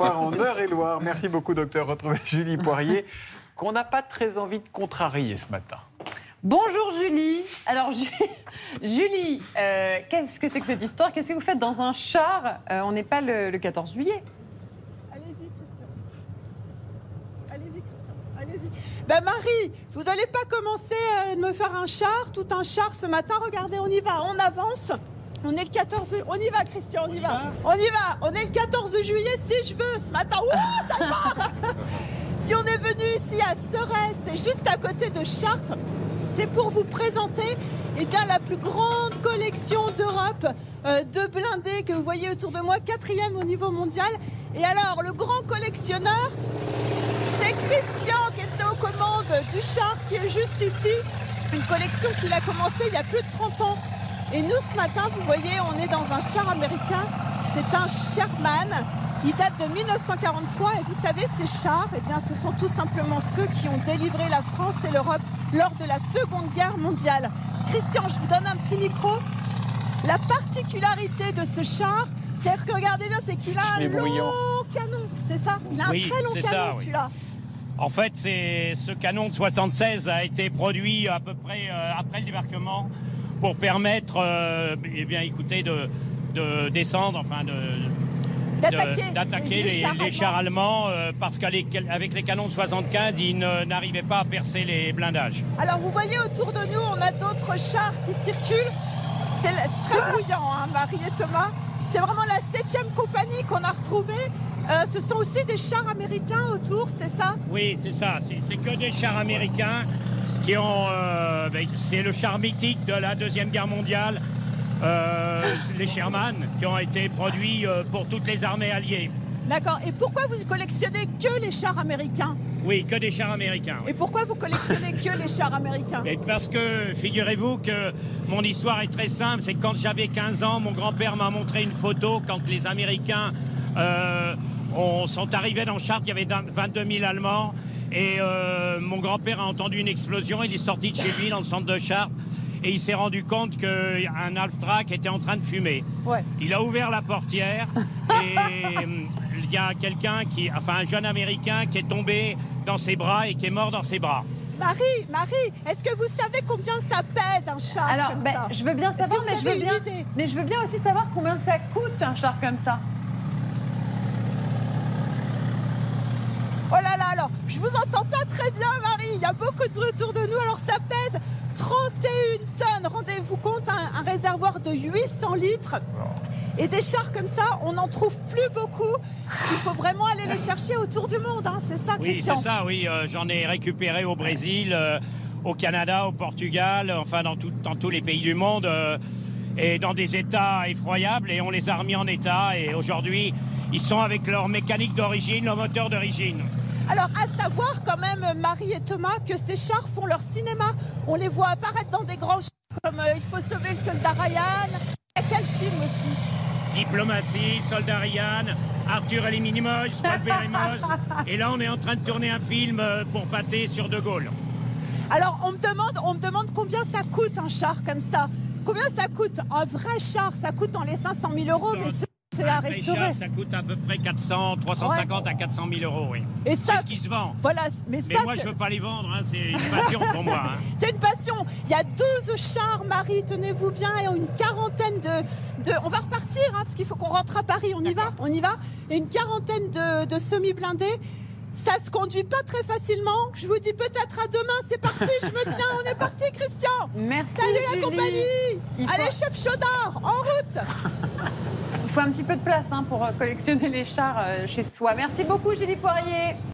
En Eure-et-Loire. Merci beaucoup, docteur. Retrouvez Julie Poirier, qu'on n'a pas très envie de contrarier ce matin. Bonjour Julie. Alors Julie, qu'est-ce que c'est que cette histoire? Qu'est-ce que vous faites dans un char? On n'est pas le 14 juillet. Allez-y Christian. Allez-y Christian. Allez-y. Ben Marie, vous n'allez pas commencer à me faire un char, tout un char ce matin. Regardez, on y va, on avance. On est le 14... On y va Christian, on y va. On y va. On est le 14 juillet si je veux ce matin. Ouah, ça part. Si on est venu ici à Serres, c'est juste à côté de Chartres, c'est pour vous présenter la plus grande collection d'Europe de blindés que vous voyez autour de moi, 4e au niveau mondial. Et alors, le grand collectionneur, c'est Christian qui était aux commandes du char qui est juste ici. Une collection qu'il a commencée il y a plus de 30 ans. Et nous, ce matin, vous voyez, on est dans un char américain. C'est un Sherman. Il date de 1943. Et vous savez, ces chars, eh bien, ce sont tout simplement ceux qui ont délivré la France et l'Europe lors de la Seconde Guerre mondiale. Christian, je vous donne un petit micro. La particularité de ce char, c'est que, regardez bien, c'est qu'il a un long canon. C'est ça? Il a un très long canon, celui-là. En fait, ce canon de 76 a été produit à peu près après le débarquement pour permettre, écoutez, de descendre, enfin d'attaquer les chars allemands, parce qu'avec les canons de 75, ils n'arrivaient pas à percer les blindages. Alors vous voyez autour de nous, on a d'autres chars qui circulent. C'est très bruyant, hein, Marie et Thomas. C'est vraiment la 7e compagnie qu'on a retrouvée. Ce sont aussi des chars américains autour, c'est ça? Oui, c'est ça. C'est que des chars américains qui ont... c'est le char mythique de la Deuxième Guerre mondiale, les Sherman, qui ont été produits pour toutes les armées alliées. D'accord. Et pourquoi vous collectionnez que les chars américains? Oui, que des chars américains. Oui. Et pourquoi vous collectionnez que les chars américains? Parce que, figurez-vous que mon histoire est très simple. C'est que quand j'avais 15 ans, mon grand-père m'a montré une photo quand les Américains sont arrivés dans Chartres. Il y avait 22 000 Allemands. Et mon grand-père a entendu une explosion. Il est sorti de chez lui dans le centre de Chartres. Et il s'est rendu compte qu'un Alf-Trac était en train de fumer. Ouais. Il a ouvert la portière et il y a quelqu'un un jeune Américain qui est tombé dans ses bras et qui est mort dans ses bras. Marie, est-ce que vous savez combien ça pèse un char comme ça? Je veux bien savoir, mais je veux bien aussi savoir combien ça coûte un char comme ça. Oh là là, alors, je vous entends pas très bien, Marie. Il y a beaucoup de bruit autour de nous. Alors, ça pèse 31 tonnes. Rendez-vous compte, un réservoir de 800 litres. Et des chars comme ça, on n'en trouve plus beaucoup. Il faut vraiment aller les chercher autour du monde, hein. C'est ça, Christian? Oui, c'est ça, oui. J'en ai récupéré au Brésil, au Canada, au Portugal, enfin dans tous les pays du monde, et dans des états effroyables. Et on les a remis en état. Et aujourd'hui, ils sont avec leur mécanique d'origine, leur moteur d'origine. Alors, à savoir quand même, Marie et Thomas, que ces chars font leur cinéma. On les voit apparaître dans des grands films comme Il faut sauver le soldat Ryan. Il y a quel film aussi? Diplomatie, Soldat Ryan, Arthur et les Minimoys, Paul Pérémos. Et là, on est en train de tourner un film pour Pâté sur De Gaulle. Alors, on me demande combien ça coûte un char comme ça. Combien ça coûte? Un vrai char, ça coûte dans les 500 000 €, mais c'est à restaurer. Ça coûte à peu près 350 à 400 000 €, oui. Et ça, c'est ce qui se vend. Voilà, mais moi, je ne veux pas les vendre, hein, c'est une passion pour moi. Hein. C'est une passion. Il y a 12 chars, Marie, tenez-vous bien, et une quarantaine de... On va repartir, hein, parce qu'il faut qu'on rentre à Paris. On y va. Et une quarantaine de semi-blindés. Ça se conduit pas très facilement. Je vous dis peut-être à demain. C'est parti, je me tiens. On est parti, Christian. Merci, Salut Julie. la compagnie. Allez, chef Chaudard, en route. Il faut un petit peu de place pour collectionner les chars chez soi. Merci beaucoup, Julie Poirier.